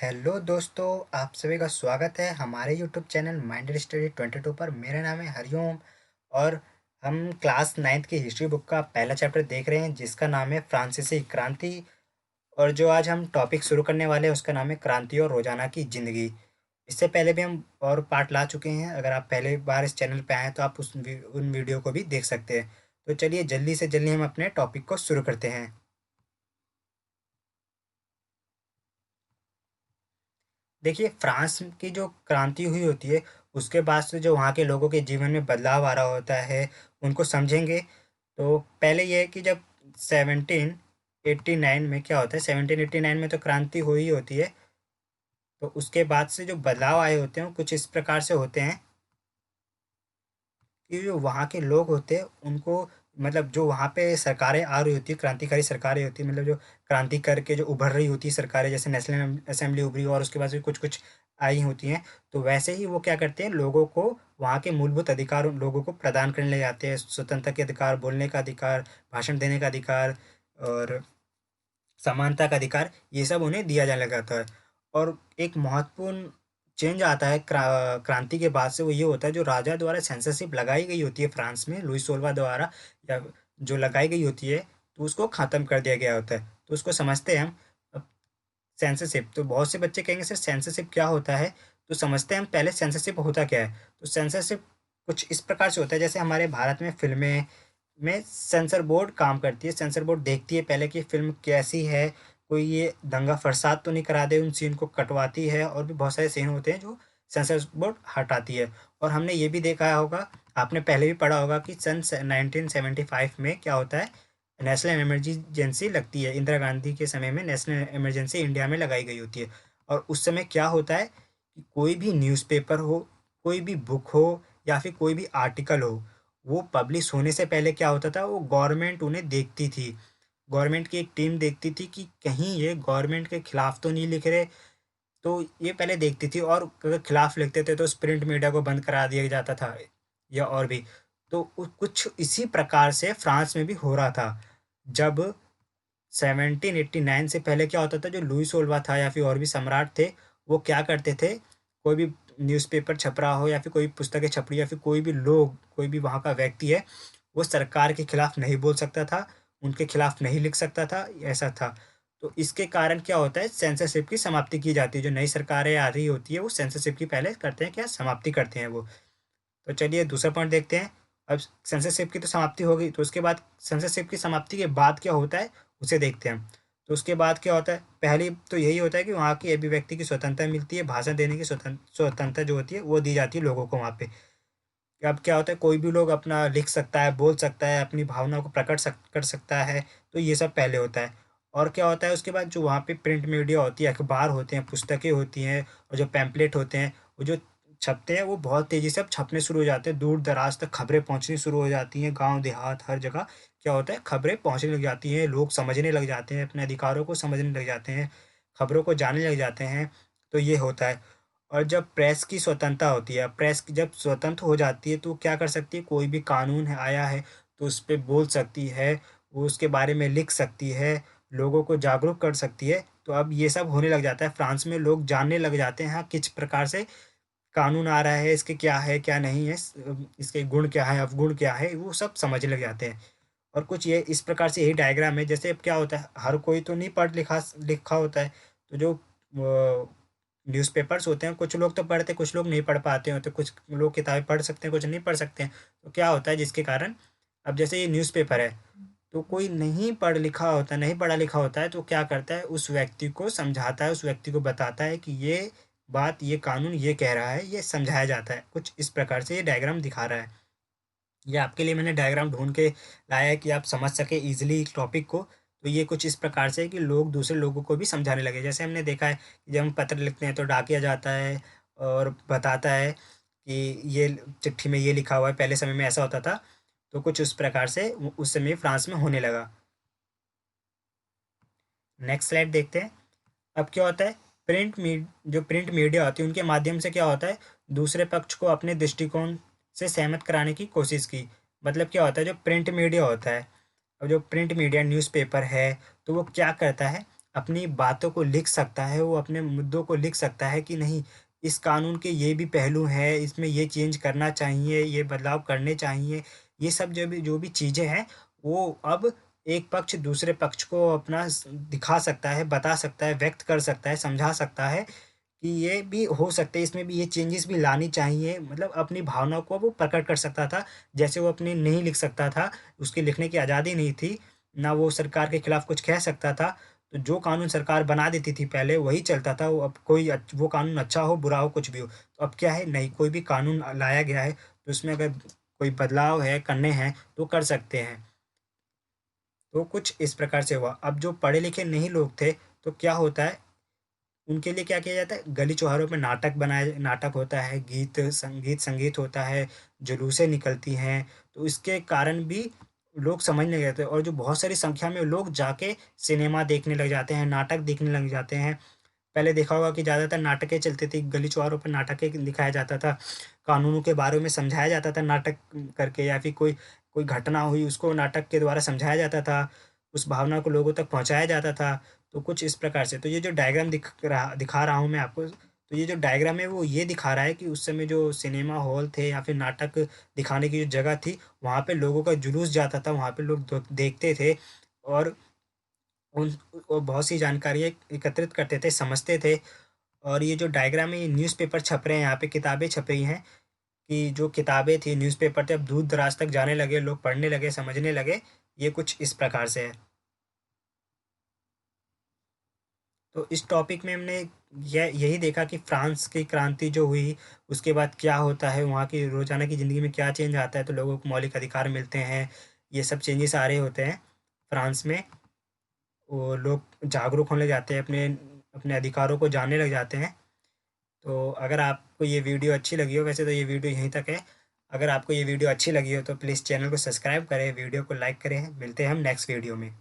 Hello दोस्तों, आप सभी का स्वागत है हमारे यूट्यूब चैनल माइंडेड स्टडी 22 पर। मेरा नाम है हरिओम और हम क्लास 9th की हिस्ट्री बुक का पहला चैप्टर देख रहे हैं जिसका नाम है फ्रांसीसी क्रांति। और जो आज हम टॉपिक शुरू करने वाले हैं उसका नाम है क्रांति और रोजाना की ज़िंदगी। इससे पहले भी हम और पार्ट ला चुके हैं। अगर आप पहले बार इस चैनल पे आए हैं तो आप उन वीडियो को भी देख सकते हैं। तो चलिए जल्दी से जल्दी हम अपने टॉपिक को शुरू करते हैं। देखिए, फ्रांस की जो क्रांति हुई होती है उसके बाद से जो वहाँ के लोगों के जीवन में बदलाव आ रहा होता है उनको समझेंगे। तो पहले ये है कि जब 1789 में क्या होता है, 1789 में तो क्रांति हुई होती है। तो उसके बाद से जो बदलाव आए होते हैं वो कुछ इस प्रकार से होते हैं कि जो वहाँ के लोग होते हैं उनको, मतलब जो वहाँ पे सरकारें आ रही होती है, क्रांतिकारी सरकारें होती है, मतलब जो क्रांति करके जो उभर रही होती है सरकारें, जैसे नेशनल असेंबली उभरी और उसके बाद से कुछ कुछ आई होती हैं। तो वैसे ही वो क्या करते हैं, लोगों को वहाँ के मूलभूत अधिकार उन लोगों को प्रदान करने लग जाते हैं। स्वतंत्रता के अधिकार, बोलने का अधिकार, भाषण देने का अधिकार और समानता का अधिकार, ये सब उन्हें दिया जाने लगा था। और एक महत्वपूर्ण चेंज आता है क्रांति के बाद से, वो ये होता है जो राजा द्वारा सेंसरशिप लगाई गई होती है फ्रांस में, लुई सोलवा द्वारा या जो लगाई गई होती है, तो उसको ख़त्म कर दिया गया होता है। तो उसको समझते हैं हम। अब सेंसरशिप, तो बहुत से बच्चे कहेंगे सर सेंसरशिप क्या होता है। तो समझते हैं हम पहले सेंसरशिप होता क्या है। तो सेंसरशिप कुछ इस प्रकार से होता है, जैसे हमारे भारत में फिल्में में सेंसर बोर्ड काम करती है। सेंसर बोर्ड देखती है पहले कि फ़िल्म कैसी है, कोई ये दंगा फ़साद तो नहीं करा दे, उन सीन को कटवाती है और भी बहुत सारे सीन होते हैं जो सेंसर बोर्ड हटाती है। और हमने ये भी देखा होगा, आपने पहले भी पढ़ा होगा कि सन 1975 में क्या होता है, नेशनल इमरजेंसी लगती है। इंदिरा गांधी के समय में नेशनल इमरजेंसी इंडिया में लगाई गई होती है। और उस समय क्या होता है कि कोई भी न्यूज़पेपर हो, कोई भी बुक हो या फिर कोई भी आर्टिकल हो, वो पब्लिश होने से पहले क्या होता था, वो गवर्नमेंट उन्हें देखती थी। गवर्नमेंट की एक टीम देखती थी कि कहीं ये गवर्नमेंट के खिलाफ तो नहीं लिख रहे। तो ये पहले देखती थी, और अगर खिलाफ लिखते थे तो प्रिंट मीडिया को बंद करा दिया जाता था या और भी। तो कुछ इसी प्रकार से फ्रांस में भी हो रहा था। जब 1789 से पहले क्या होता था, जो लुई सोल्वा था या फिर और भी सम्राट थे, वो क्या करते थे, कोई भी न्यूज़पेपर छप रहा हो या फिर कोई पुस्तकें छप रही, या फिर कोई भी लोग, कोई भी वहाँ का व्यक्ति है, वो सरकार के खिलाफ नहीं बोल सकता था, उनके खिलाफ नहीं लिख सकता था, ऐसा था। तो इसके कारण क्या होता है, सेंसरशिप की समाप्ति की जाती है। जो नई सरकारें आ रही होती है वो सेंसरशिप की पहले करते हैं क्या, समाप्ति करते हैं वो। तो चलिए दूसरा पॉइंट देखते हैं। अब सेंसरशिप की तो समाप्ति हो गई, तो उसके बाद सेंसरशिप की समाप्ति के बाद क्या होता है उसे देखते हैं हम। तो उसके बाद क्या होता है, पहली तो यही होता है कि वहाँ की अभिव्यक्ति की स्वतंत्रता मिलती है, भाषण देने की स्वतंत्रता जो होती है वो दी जाती है लोगों को वहाँ पे। अब क्या होता है, कोई भी लोग अपना लिख सकता है, बोल सकता है, अपनी भावनाओं को कर सकता है। तो ये सब पहले होता है। और क्या होता है उसके बाद, जो वहाँ पे प्रिंट मीडिया होती है, अखबार होते हैं, पुस्तकें होती हैं और जो पैम्पलेट होते हैं, वो जो छपते हैं वो बहुत तेज़ी से अब छपने शुरू हो जाते हैं। दूर दराज तक खबरें पहुँचनी शुरू हो जाती हैं, गांव देहात हर जगह क्या होता है, खबरें पहुँचने लग जाती हैं, लोग समझने लग जाते हैं, अपने अधिकारों को समझने लग जाते हैं, खबरों को जानने लग जाते हैं। तो ये होता है। और जब प्रेस की स्वतंत्रता होती है, प्रेस की जब स्वतंत्र हो जाती है तो क्या कर सकती है, कोई भी कानून है आया है तो उस पे बोल सकती है, वो उसके बारे में लिख सकती है, लोगों को जागरूक कर सकती है। तो अब ये सब होने लग जाता है फ्रांस में, लोग जानने लग जाते हैं हाँ किस प्रकार से कानून आ रहा है, इसके क्या है क्या नहीं है, इसके गुण क्या है अवगुण क्या है, वो सब समझने लग जाते हैं। और कुछ ये इस प्रकार से यही डायग्राम है। जैसे अब क्या होता है, हर कोई तो नहीं पढ़ लिखा लिखा होता है। तो जो न्यूज़पेपर्स होते हैं, कुछ लोग तो पढ़ते, कुछ लोग नहीं पढ़ पाते हैं, तो कुछ लोग किताबें पढ़ सकते हैं, कुछ नहीं पढ़ सकते हैं। तो क्या होता है जिसके कारण, अब जैसे ये न्यूज़पेपर है, तो कोई नहीं पढ़ लिखा होता, नहीं पढ़ा लिखा होता है, तो क्या करता है, उस व्यक्ति को समझाता है, उस व्यक्ति को बताता है कि ये बात, ये कानून ये कह रहा है, ये समझाया जाता है। कुछ इस प्रकार से ये डायग्राम दिखा रहा है। ये आपके लिए मैंने डायग्राम ढूंढ के लाया है कि आप समझ सके इजीली टॉपिक को। तो ये कुछ इस प्रकार से है कि लोग दूसरे लोगों को भी समझाने लगे। जैसे हमने देखा है कि जब हम पत्र लिखते हैं तो डाकिया जाता है और बताता है कि ये चिट्ठी में ये लिखा हुआ है, पहले समय में ऐसा होता था। तो कुछ उस प्रकार से उस समय फ्रांस में होने लगा। नेक्स्ट स्लाइड देखते हैं। अब क्या होता है, जो प्रिंट मीडिया होती है उनके माध्यम से क्या होता है, दूसरे पक्ष को अपने दृष्टिकोण से सहमत कराने की कोशिश की। मतलब क्या होता है, जो प्रिंट मीडिया होता है, अब जो प्रिंट मीडिया न्यूज़पेपर है, तो वो क्या करता है, अपनी बातों को लिख सकता है, वो अपने मुद्दों को लिख सकता है कि नहीं, इस कानून के ये भी पहलू हैं, इसमें ये चेंज करना चाहिए, ये बदलाव करने चाहिए। ये सब जो भी चीज़ें हैं, वो अब एक पक्ष दूसरे पक्ष को अपना दिखा सकता है, बता सकता है, व्यक्त कर सकता है, समझा सकता है कि ये भी हो सकते हैं, इसमें भी ये चेंजेस भी लानी चाहिए। मतलब अपनी भावना को वो प्रकट कर सकता था। जैसे वो अपनी नहीं लिख सकता था, उसकी लिखने की आज़ादी नहीं थी, ना वो सरकार के खिलाफ कुछ कह सकता था। तो जो कानून सरकार बना देती थी पहले वही चलता था। वो अब कोई वो कानून अच्छा हो, बुरा हो, कुछ भी हो। तो अब क्या है, नहीं, कोई भी कानून लाया गया है तो उसमें अगर कोई बदलाव है, करने हैं तो कर सकते हैं। तो कुछ इस प्रकार से हुआ। अब जो पढ़े लिखे नहीं लोग थे, तो क्या होता है, उनके लिए क्या किया जाता है, गली चौराहों पे नाटक होता है, संगीत होता है, जुलूसें निकलती हैं। तो इसके कारण भी लोग समझने लगे थे, और जो बहुत सारी संख्या में लोग जाके सिनेमा देखने लग जाते हैं, नाटक देखने लग जाते हैं। पहले देखा होगा कि ज़्यादातर नाटकें चलती थी, गली चौराहों पर नाटकें दिखाया जाता था, कानूनों के बारे में समझाया जाता था नाटक करके, या फिर कोई कोई घटना हुई उसको नाटक के द्वारा समझाया जाता था, उस भावना को लोगों तक पहुँचाया जाता था। तो कुछ इस प्रकार से। तो ये जो डायग्राम दिखा रहा हूँ मैं आपको, तो ये जो डायग्राम है वो ये दिखा रहा है कि उस समय जो सिनेमा हॉल थे या फिर नाटक दिखाने की जो जगह थी, वहाँ पे लोगों का जुलूस जाता था, वहाँ पे लोग देखते थे, और उन वो बहुत सी जानकारियाँ एकत्रित करते थे, समझते थे। और ये जो डायग्राम है, ये न्यूज़पेपर छप रहे हैं, यहाँ पे किताबें छप रही हैं, कि जो किताबें थी, न्यूज़पेपर थे, अब दूर दराज तक जाने लगे, लोग पढ़ने लगे, समझने लगे। ये कुछ इस प्रकार से है। तो इस टॉपिक में हमने यही देखा कि फ्रांस की क्रांति जो हुई, उसके बाद क्या होता है, वहाँ की रोज़ाना की ज़िंदगी में क्या चेंज आता है, तो लोगों को मौलिक अधिकार मिलते हैं, ये सब चेंजेस आ रहे होते हैं फ्रांस में। वो लोग जागरूक होने जाते हैं, अपने अपने अधिकारों को जानने लग जाते हैं। तो अगर आपको ये वीडियो अच्छी लगी हो, वैसे तो ये वीडियो यहीं तक है। अगर आपको ये वीडियो अच्छी लगी हो तो प्लीज़ चैनल को सब्सक्राइब करें, वीडियो को लाइक करें। मिलते हैं हम नेक्स्ट वीडियो में।